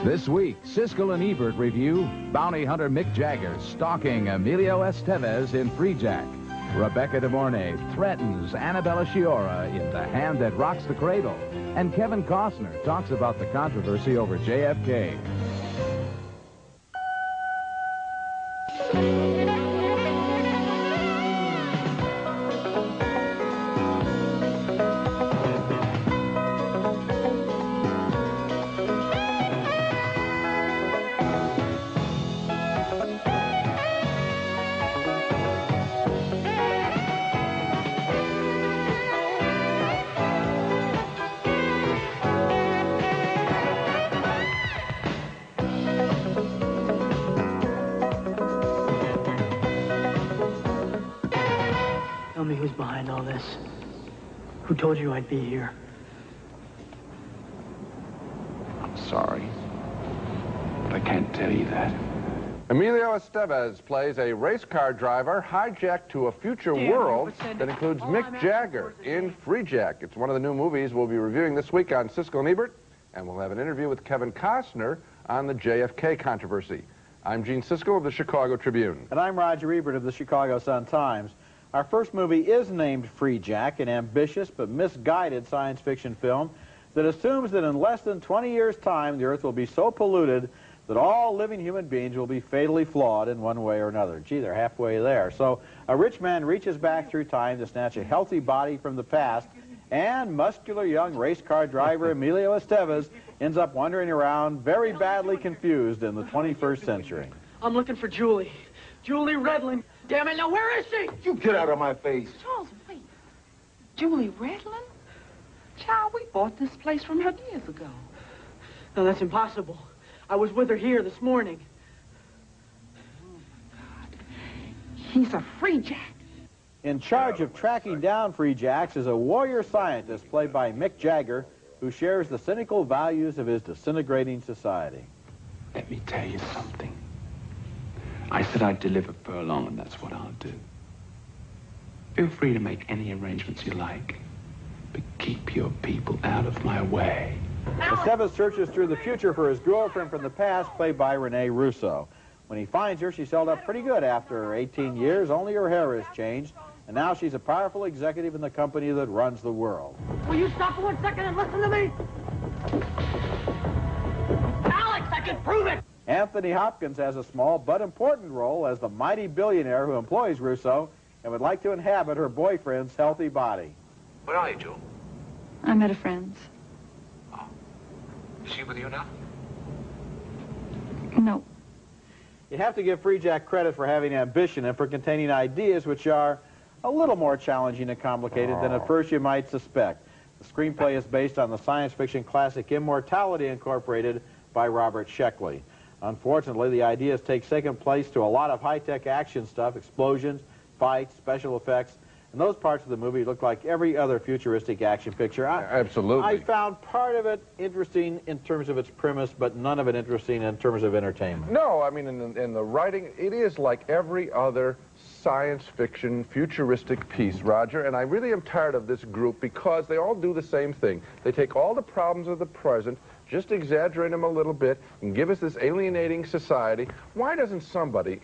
This week, Siskel and Ebert review bounty hunter Mick Jagger stalking Emilio Estevez in Freejack. Rebecca De Mornay threatens Annabella Sciorra in The Hand That Rocks the Cradle. And Kevin Costner talks about the controversy over JFK. Tell me who's behind all this. Who told you I'd be here? I'm sorry, but I can't tell you that. Emilio Estevez plays a race car driver hijacked to a future world that includes Mick Jagger in Freejack. It's one of the new movies we'll be reviewing this week on Siskel and Ebert, and we'll have an interview with Kevin Costner on the JFK controversy. I'm Gene Siskel of the Chicago Tribune. And I'm Roger Ebert of the Chicago Sun-Times. Our first movie is named Freejack, an ambitious but misguided science fiction film that assumes that in less than 20 years' time, the Earth will be so polluted that all living human beings will be fatally flawed in one way or another. Gee, they're halfway there. So a rich man reaches back through time to snatch a healthy body from the past, and muscular young race car driver Emilio Estevez ends up wandering around very badly confused in the 21st century. I'm looking for Julie. Julie Redland. Damn it, now where is she? You get out of my face. Charles, wait. Julie Redland? Child, we bought this place from her years ago. No, that's impossible. I was with her here this morning. He's a Freejack. In charge of tracking down Freejacks is a warrior scientist played by Mick Jagger, who shares the cynical values of his disintegrating society. Let me tell you something. I said I'd deliver Furlong, and that's what I'll do. Feel free to make any arrangements you like, but keep your people out of my way. Estevez searches through the future for his girlfriend from the past, played by Rene Russo. When he finds her, she's held up pretty good after 18 years. Only her hair has changed, and now she's a powerful executive in the company that runs the world. Will you stop for 1 second and listen to me? Alex, I can prove it! Anthony Hopkins has a small but important role as the mighty billionaire who employs Russo and would like to inhabit her boyfriend's healthy body. Where are you, Jewel? I'm at a friend's. Oh. Is she with you now? No. You have to give Freejack credit for having ambition and for containing ideas which are a little more challenging and complicated than at first you might suspect. The screenplay is based on the science fiction classic Immortality Incorporated by Robert Sheckley. Unfortunately, the ideas take second place to a lot of high-tech action stuff, explosions, fights, special effects, and those parts of the movie look like every other futuristic action picture. Absolutely. I found part of it interesting in terms of its premise, but none of it interesting in terms of entertainment. No, I mean, in the writing, it is like every other science fiction, futuristic piece, Roger, and I really am tired of this group because they all do the same thing. They take all the problems of the present, just exaggerate them a little bit, and give us this alienating society. Why doesn't somebody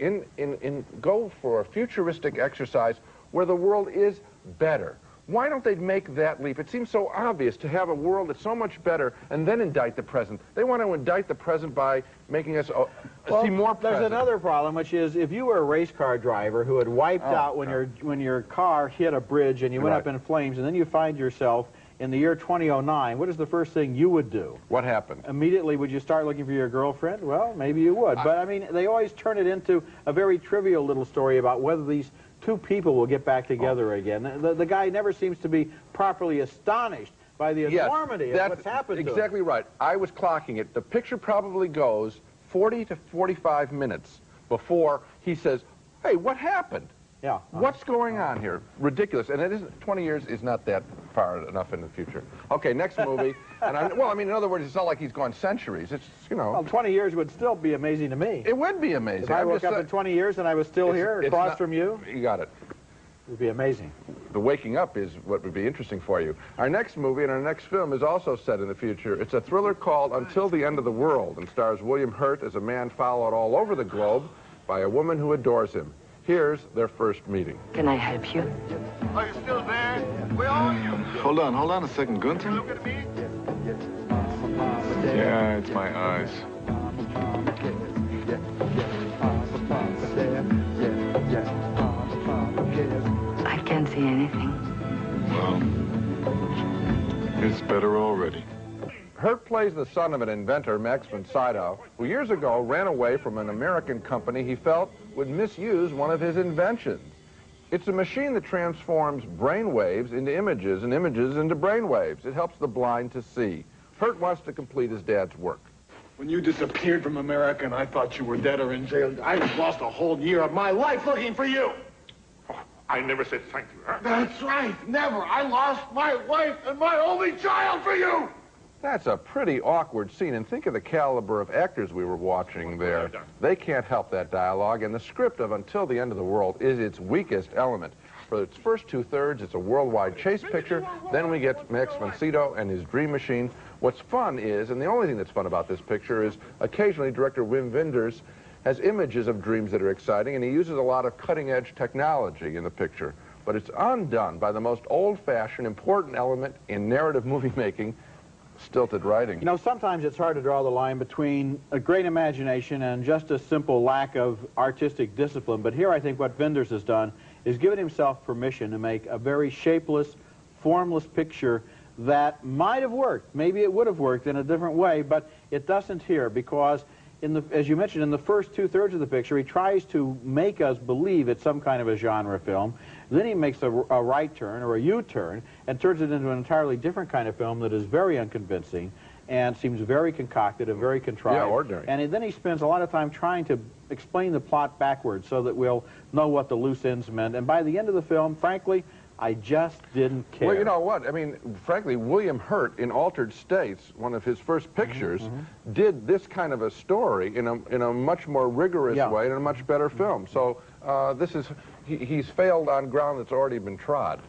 go for a futuristic exercise where the world is better? Why don't they make that leap? It seems so obvious to have a world that's so much better and then indict the present. They want to indict the present by making us see more present. There's another problem, which is if you were a race car driver who had wiped out when your car hit a bridge and you went up in flames, and then you find yourself in the year 2009, what is the first thing you would do? What happened? Immediately, would you start looking for your girlfriend? Well, maybe you would. But, I mean, they always turn it into a very trivial little story about whether these two people will get back together again. The guy never seems to be properly astonished by the enormity of what's happened to him. Exactly right. I was clocking it. The picture probably goes 40 to 45 minutes before he says, hey, what happened? Yeah. What's going on here? Ridiculous. And it isn't, 20 years is not that far enough in the future. Okay, next movie. Well, I mean, in other words, it's not like he's gone centuries. It's, you know. Well, 20 years would still be amazing to me. It would be amazing. If I woke up in 20 years and I was still here across from you. You got it. It would be amazing. the waking up is what would be interesting for you. Our next movie and our next film is also set in the future. It's a thriller called Until the End of the World and stars William Hurt as a man followed all over the globe by a woman who adores him. Here's their first meeting. Can I help you? Are you still there? Where are you? Hold on a second, Gunther. Look at me. Yeah, it's my eyes. I can't see anything. Well, it's better already. Hurt plays the son of an inventor, Max von Sydow, who years ago ran away from an American company he felt would misuse one of his inventions. It's a machine that transforms brain waves into images and images into brain waves. It helps the blind to see. Hurt wants to complete his dad's work. When you disappeared from America and I thought you were dead or in jail, I lost a whole year of my life looking for you. Oh, I never said thank you, huh? That's right, never. I lost my wife and my only child for you. That's a pretty awkward scene, and think of the caliber of actors we were watching there. They can't help that dialogue, and the script of Until the End of the World is its weakest element. For its first two-thirds, it's a worldwide chase picture. Then we get Max von Sydow and his dream machine. What's fun is, and the only thing that's fun about this picture is, occasionally director Wim Wenders has images of dreams that are exciting, and he uses a lot of cutting-edge technology in the picture. But it's undone by the most old-fashioned, important element in narrative movie making, stilted writing. You know, sometimes it's hard to draw the line between a great imagination and just a simple lack of artistic discipline. But here I think what Wenders has done is given himself permission to make a very shapeless, formless picture that might have worked. Maybe it would have worked in a different way, but it doesn't here because, as you mentioned, in the first two-thirds of the picture, he tries to make us believe it's some kind of a genre film. Then he makes a right turn or a U-turn and turns it into an entirely different kind of film that is very unconvincing and seems very concocted and very contrived. Yeah, ordinary. And then he spends a lot of time trying to explain the plot backwards so that we'll know what the loose ends meant. And by the end of the film, frankly, I just didn't care. Well, you know what? I mean, frankly, William Hurt, in Altered States, one of his first pictures, did this kind of a story in a much more rigorous way and a much better film. So he's failed on ground that's already been trod.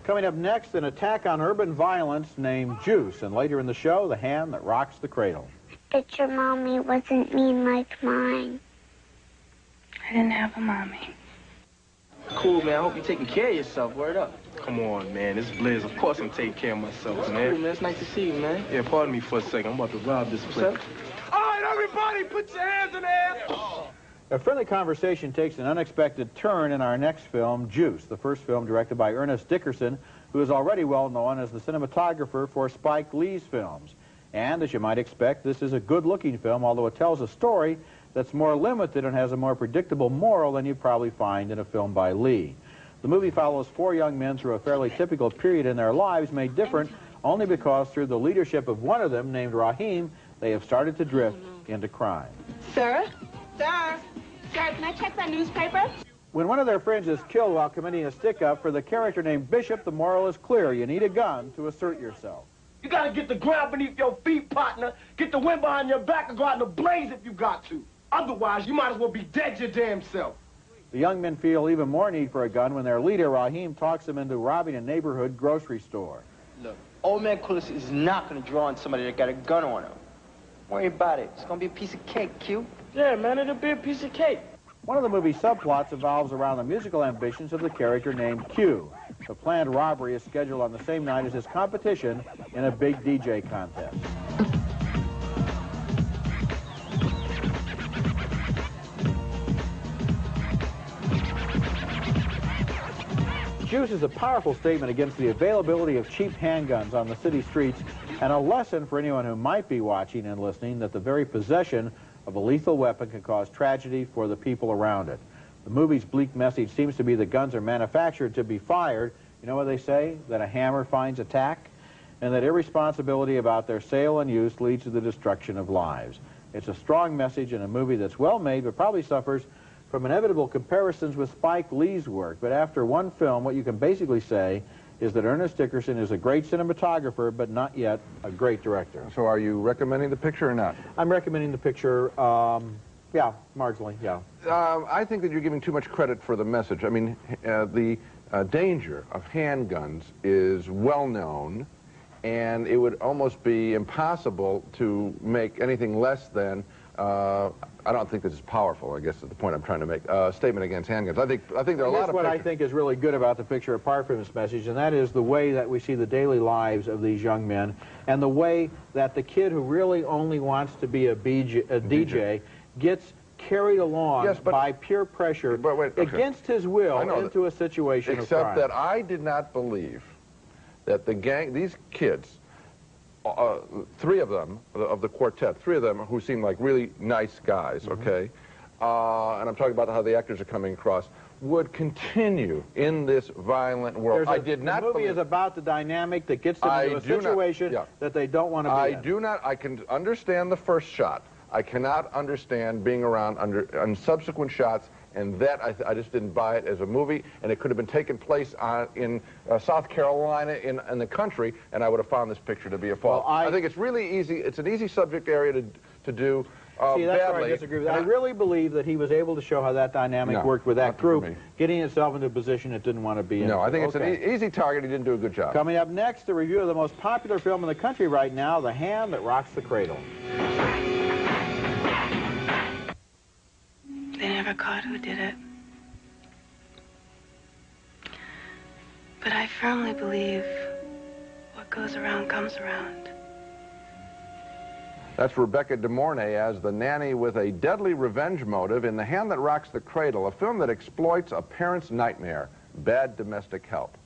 Coming up next, an attack on urban violence named Juice, and later in the show, the hand that rocks the cradle. But your mommy wasn't mean like mine. I didn't have a mommy. Cool, man. I hope you're taking care of yourself. Word up. Come on, man. It's Blizz. Of course I'm taking care of myself, man. Cool, man. It's nice to see you, man. Yeah, pardon me for a second. I'm about to rob this place. All right, everybody, put your hands in the air. A friendly conversation takes an unexpected turn in our next film, Juice, the first film directed by Ernest Dickerson, who is already well known as the cinematographer for Spike Lee's films. And, as you might expect, this is a good-looking film, although it tells a story that's more limited and has a more predictable moral than you probably find in a film by Lee. The movie follows four young men through a fairly typical period in their lives, made different only because through the leadership of one of them, named Raheem, they have started to drift into crime. Sir? Sir? Sir, can I check that newspaper? When one of their friends is killed while committing a stick-up, for the character named Bishop, the moral is clear. You need a gun to assert yourself. You gotta get the ground beneath your feet, partner. Get the wind behind your back and go out in the blaze if you got to. Otherwise, you might as well be dead your damn self. The young men feel even more need for a gun when their leader, Raheem, talks them into robbing a neighborhood grocery store. Look, old man Quillis is not gonna draw on somebody that got a gun on him. Don't worry about it. It's gonna be a piece of cake, Q. Yeah, man, it'll be a piece of cake. One of the movie's subplots evolves around the musical ambitions of the character named Q. The planned robbery is scheduled on the same night as his competition in a big DJ contest. Juice is a powerful statement against the availability of cheap handguns on the city streets and a lesson for anyone who might be watching and listening that the very possession of a lethal weapon can cause tragedy for the people around it. The movie's bleak message seems to be that guns are manufactured to be fired. You know what they say? That a hammer finds a tack? And that irresponsibility about their sale and use leads to the destruction of lives. It's a strong message in a movie that's well made but probably suffers from inevitable comparisons with Spike Lee's work. But after one film, what you can basically say is that Ernest Dickerson is a great cinematographer, but not yet a great director. So are you recommending the picture or not? I'm recommending the picture, yeah, marginally, yeah. I think that you're giving too much credit for the message. I mean, the danger of handguns is well known, and it would almost be impossible to make anything less than, I don't think this is powerful, I guess is the point I'm trying to make, a statement against handguns. I think there are a lot of what I think is really good about the picture, apart from its message, and that is the way that we see the daily lives of these young men, and the way that the kid who really only wants to be a DJ gets carried along by peer pressure against his will into a situation of crime. Except that I did not believe that these kids, three of them, of the quartet, three of them who seem like really nice guys, okay, and I'm talking about how the actors are coming across, would continue in this violent world. The movie is about the dynamic that gets them into a situation that they don't want to be in. I can understand the first shot. I cannot understand being around on subsequent shots, and that I just didn't buy it as a movie, and it could have been taking place in South Carolina in the country, and I would have found this picture to be a fault. Well, I think it's really easy. It's an easy subject area to do. See, that's where I disagree with that. I really believe that he was able to show how that dynamic worked with that group, getting itself into a position it didn't want to be in. No, I think it's an easy target. He didn't do a good job. Coming up next, a review of the most popular film in the country right now, The Hand That Rocks the Cradle. They never caught who did it. But I firmly believe what goes around comes around. That's Rebecca De Mornay as the nanny with a deadly revenge motive in The Hand That Rocks the Cradle, a film that exploits a parent's nightmare, bad domestic help.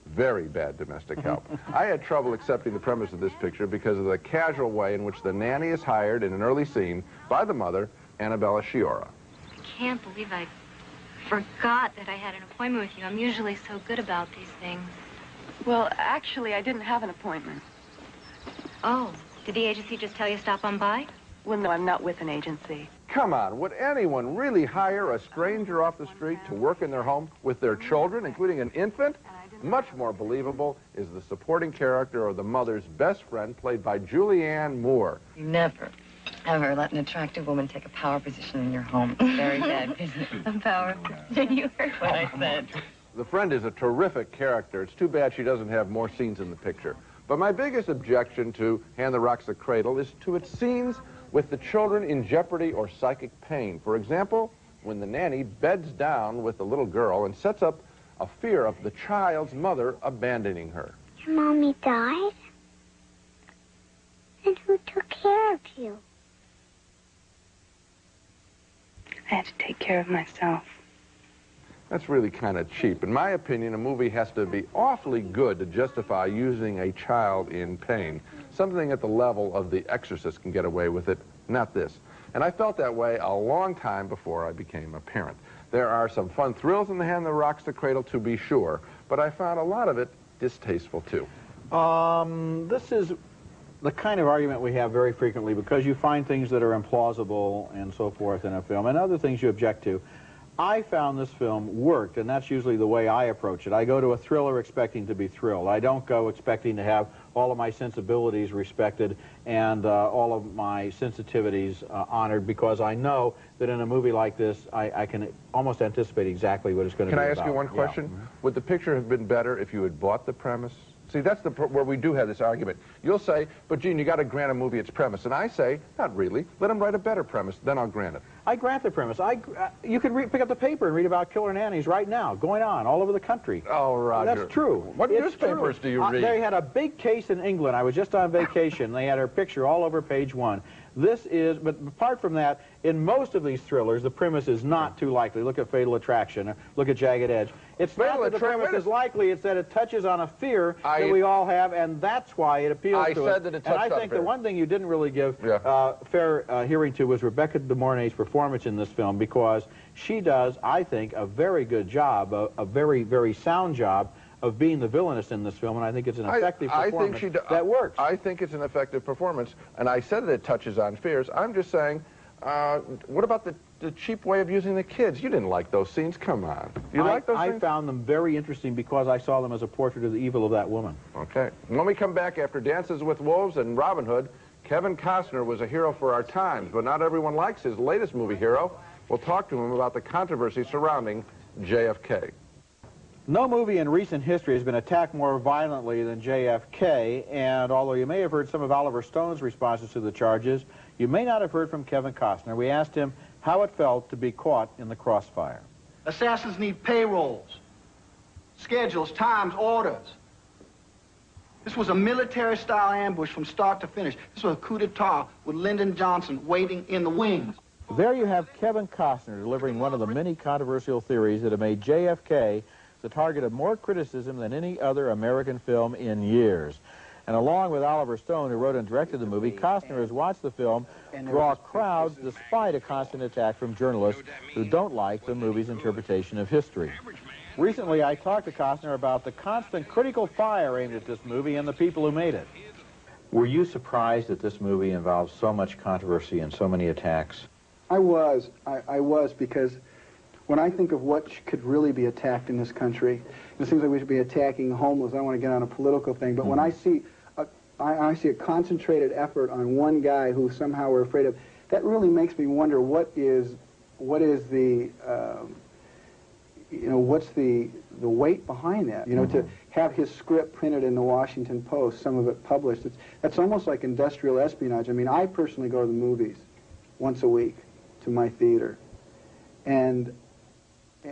Very bad domestic help. I had trouble accepting the premise of this picture because of the casual way in which the nanny is hired in an early scene by the mother, Annabella Sciorra. I can't believe I forgot that I had an appointment with you. I'm usually so good about these things. Well, actually, I didn't have an appointment. Oh, did the agency just tell you stop on by? Well, no, I'm not with an agency. Come on, would anyone really hire a stranger off the street to work in their home with their children, including an infant? Much more believable is the supporting character of the mother's best friend, played by Julianne Moore. You never, ever let an attractive woman take a power position in your home. It's very bad business. A power position. You heard what I said. The friend is a terrific character. It's too bad she doesn't have more scenes in the picture. But my biggest objection to Hand That Rocks the Cradle is to its scenes with the children in jeopardy or psychic pain. For example, when the nanny beds down with the little girl and sets up a fear of the child's mother abandoning her. Your mommy died? And who took care of you? I had to take care of myself. That's really kind of cheap. In my opinion, a movie has to be awfully good to justify using a child in pain. Something at the level of The Exorcist can get away with it, not this. And I felt that way a long time before I became a parent. There are some fun thrills in The Hand That Rocks the Cradle, to be sure, but I found a lot of it distasteful, too. This is the kind of argument we have very frequently, because you find things that are implausible and so forth in a film, and other things you object to. I found this film worked, and that's usually the way I approach it. I go to a thriller expecting to be thrilled. I don't go expecting to have all of my sensibilities respected and all of my sensitivities honored, because I know that in a movie like this, I can almost anticipate exactly what it's going to be about. Can I ask you one question? Yeah. Would the picture have been better if you had bought the premise? See, that's where we do have this argument. You'll say, but Gene, you got to grant a movie its premise. And I say, not really. Let him write a better premise, then I'll grant it. I grant the premise. You could pick up the paper and read about killer nannies right now, going on all over the country. Oh, Roger. That's true. What newspapers do you read? They had a big case in England. I was just on vacation. They had her picture all over page 1. This is, but apart from that, in most of these thrillers, the premise is not too likely. Look at Fatal Attraction, or look at Jagged Edge. It's not that the premise is likely, it's that it touches on a fear that we all have, and that's why it appeals to us. I said that it touched on fear. And I think the one thing you didn't really give fair hearing to was Rebecca De Mornay's performance in this film, because she does, I think, a very good job, a very, very sound job of being the villainess in this film, and I think it's an effective performance that works. I think it's an effective performance, and I said that it touches on fears. I'm just saying, what about the cheap way of using the kids? You didn't like those scenes. Come on. You like those scenes? I found them very interesting because I saw them as a portrait of the evil of that woman. Okay. When we come back after Dances with Wolves and Robin Hood, Kevin Costner was a hero for our times, but not everyone likes his latest movie hero. We'll talk to him about the controversy surrounding JFK. No movie in recent history has been attacked more violently than JFK, and although you may have heard some of Oliver Stone's responses to the charges, you may not have heard from Kevin Costner. We asked him how it felt to be caught in the crossfire. Assassins need payrolls, schedules, times, orders. This was a military-style ambush from start to finish. This was a coup d'etat with Lyndon Johnson waiting in the wings. There you have Kevin Costner delivering one of the many controversial theories that have made JFK the target of more criticism than any other American film in years. And along with Oliver Stone, who wrote and directed the movie, Costner has watched the film draw crowds despite a constant attack from journalists who don't like the movie's interpretation of history. Recently, I talked to Costner about the constant critical fire aimed at this movie and the people who made it. Were you surprised that this movie involves so much controversy and so many attacks? I was because when I think of what could really be attacked in this country, it seems like we should be attacking homeless. I don't want to get on a political thing, but when I see a concentrated effort on one guy who somehow we're afraid of, that really makes me wonder what's the weight behind that? You know, to have his script printed in the Washington Post, some of it published, that's almost like industrial espionage. I mean, I personally go to the movies once a week to my theater, and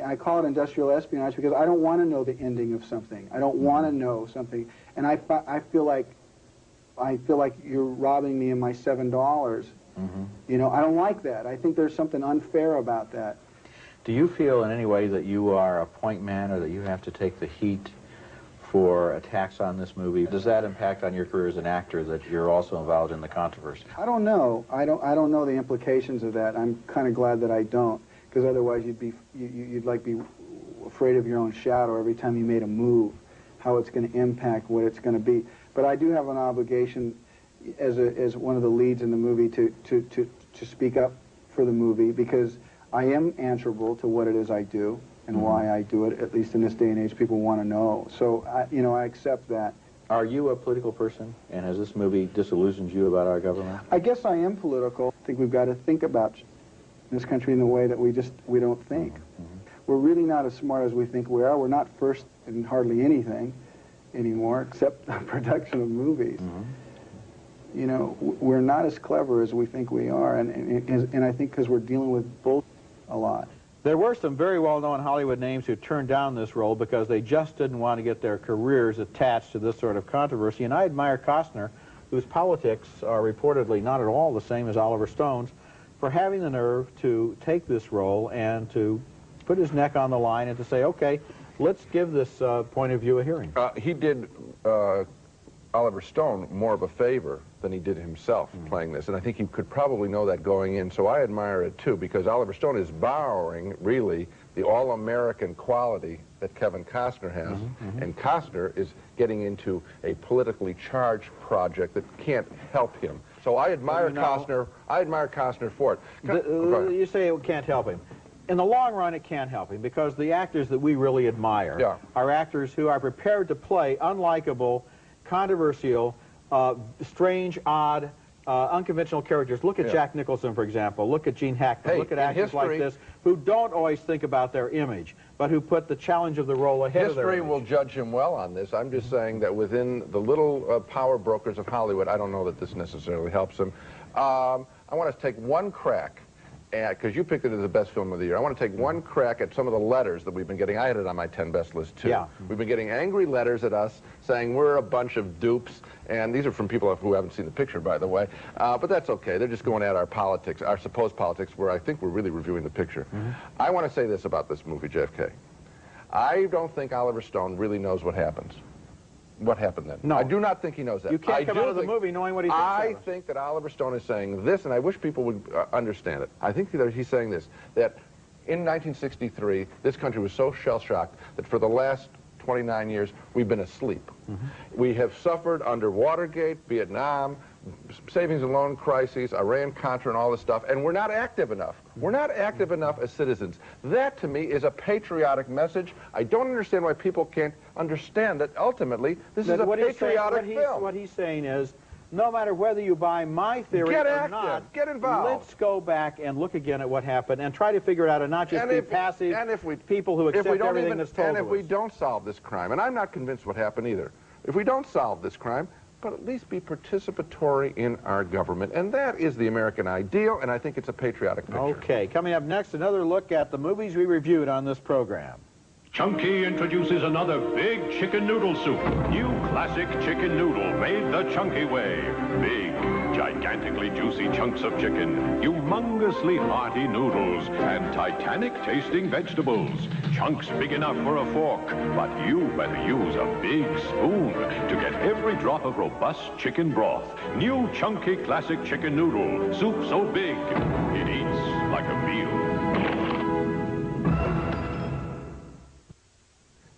I call it industrial espionage because I don't want to know the ending of something. I don't want to know something, and I feel like you're robbing me of my $7. You know, I don't like that. I think there's something unfair about that. Do you feel in any way that you are a point man or that you have to take the heat for attacks on this movie? Does that impact on your career as an actor that you're also involved in the controversy? I don't know. I don't know the implications of that. I'm kind of glad that I don't, because otherwise you'd like be afraid of your own shadow every time you made a move, how it's going to impact what it's going to be. But I do have an obligation as one of the leads in the movie to speak up for the movie, because I am answerable to what it is I do and why I do it. At least in this day and age, people want to know. So, I accept that. Are you a political person, and has this movie disillusioned you about our government? I guess I am political. I think we've got to think about this country in the way that we don't think. We're really not as smart as we think we are. We're not first in hardly anything anymore, except the production of movies. You know, we're not as clever as we think we are, and I think because we're dealing with both a lot. There were some very well-known Hollywood names who turned down this role because they just didn't want to get their careers attached to this sort of controversy, and I admire Costner, whose politics are reportedly not at all the same as Oliver Stone's, for having the nerve to take this role and to put his neck on the line and to say, okay, let's give this point of view a hearing. He did Oliver Stone more of a favor than he did himself playing this, and I think he could probably know that going in, so I admire it too, because Oliver Stone is borrowing, really, the all-American quality that Kevin Costner has, and Costner is getting into a politically charged project that can't help him. So I admire Costner. I admire Costner for it. You say it can't help him. In the long run, it can't help him, because the actors that we really admire are actors who are prepared to play unlikable, controversial, strange, odd, unconventional characters. Look at Jack Nicholson, for example. Look at Gene Hackman. Look at actors like this who don't always think about their image, but who put the challenge of the role ahead of their image. History will judge him well on this. I'm just saying that within the little power brokers of Hollywood, I don't know that this necessarily helps him. I want to take one crack because you picked it as the best film of the year. I want to take one crack at some of the letters that we've been getting. I had it on my 10 best list, too. We've been getting angry letters at us saying we're a bunch of dupes, and these are from people who haven't seen the picture, by the way. But that's okay. They're just going at our politics, our supposed politics, where I think we're really reviewing the picture. I want to say this about this movie, JFK. I don't think Oliver Stone really knows what happens. What happened then? No. I do not think he knows that. You can't come out of the movie knowing what he thinks. I think that Oliver Stone is saying this, and I wish people would understand it. I think that he's saying this, that in 1963, this country was so shell-shocked that for the last 29 years, we've been asleep. We have suffered under Watergate, Vietnam, savings and loan crises, Iran-Contra, and all this stuff, and we're not active enough. We're not active enough as citizens. That, to me, is a patriotic message. I don't understand why people can't understand that ultimately this is a patriotic film. What he's saying is no matter whether you buy my theory Get or active. not, Get involved. let's go back and look again at what happened and try to figure it out and not just be passive people who accept everything that's told And if to we us. don't solve this crime, and I'm not convinced what happened either, if we don't solve this crime, but at least be participatory in our government. And that is the American ideal, and I think it's a patriotic picture. Okay, coming up next, another look at the movies we reviewed on this program. Chunky introduces another big chicken noodle soup. New classic chicken noodle made the Chunky way. Big, gigantically juicy chunks of chicken, humongously hearty noodles, and Titanic-tasting vegetables. Chunks big enough for a fork, but you better use a big spoon to get every drop of robust chicken broth. New Chunky classic chicken noodle. Soup so big, it eats like a meal.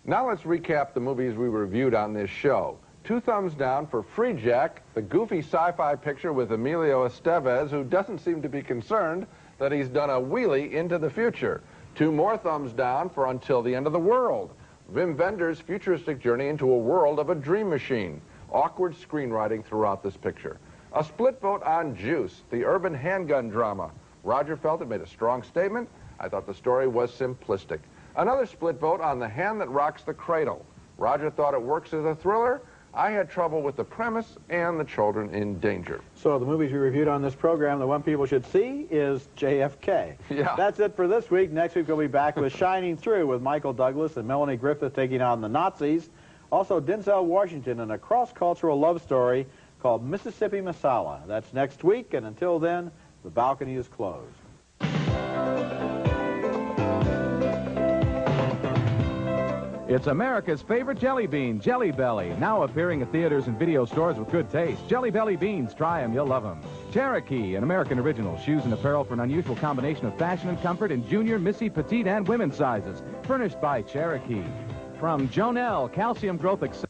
Now let's recap the movies we reviewed on this show. 2 thumbs down for Freejack, the goofy sci-fi picture with Emilio Estevez, who doesn't seem to be concerned that he's done a wheelie into the future. 2 more thumbs down for Until the End of the World, Wim Wenders' futuristic journey into a world of a dream machine. Awkward screenwriting throughout this picture. A split vote on Juice, the urban handgun drama. Roger felt it made a strong statement. I thought the story was simplistic. Another split vote on The Hand That Rocks the Cradle. Roger thought it works as a thriller. I had trouble with the premise and the children in danger. So the movies we reviewed on this program, the one people should see is JFK. Yeah. That's it for this week. Next week we'll be back with Shining Through with Michael Douglas and Melanie Griffith taking on the Nazis. Also Denzel Washington in a cross-cultural love story called Mississippi Masala. That's next week, and until then, the balcony is closed. It's America's favorite jelly bean, Jelly Belly, now appearing at theaters and video stores with good taste. Jelly Belly beans, try them, you'll love them. Cherokee, an American original, shoes and apparel for an unusual combination of fashion and comfort in junior, missy, petite, and women's sizes. Furnished by Cherokee. From Jonelle, calcium growth accelerator.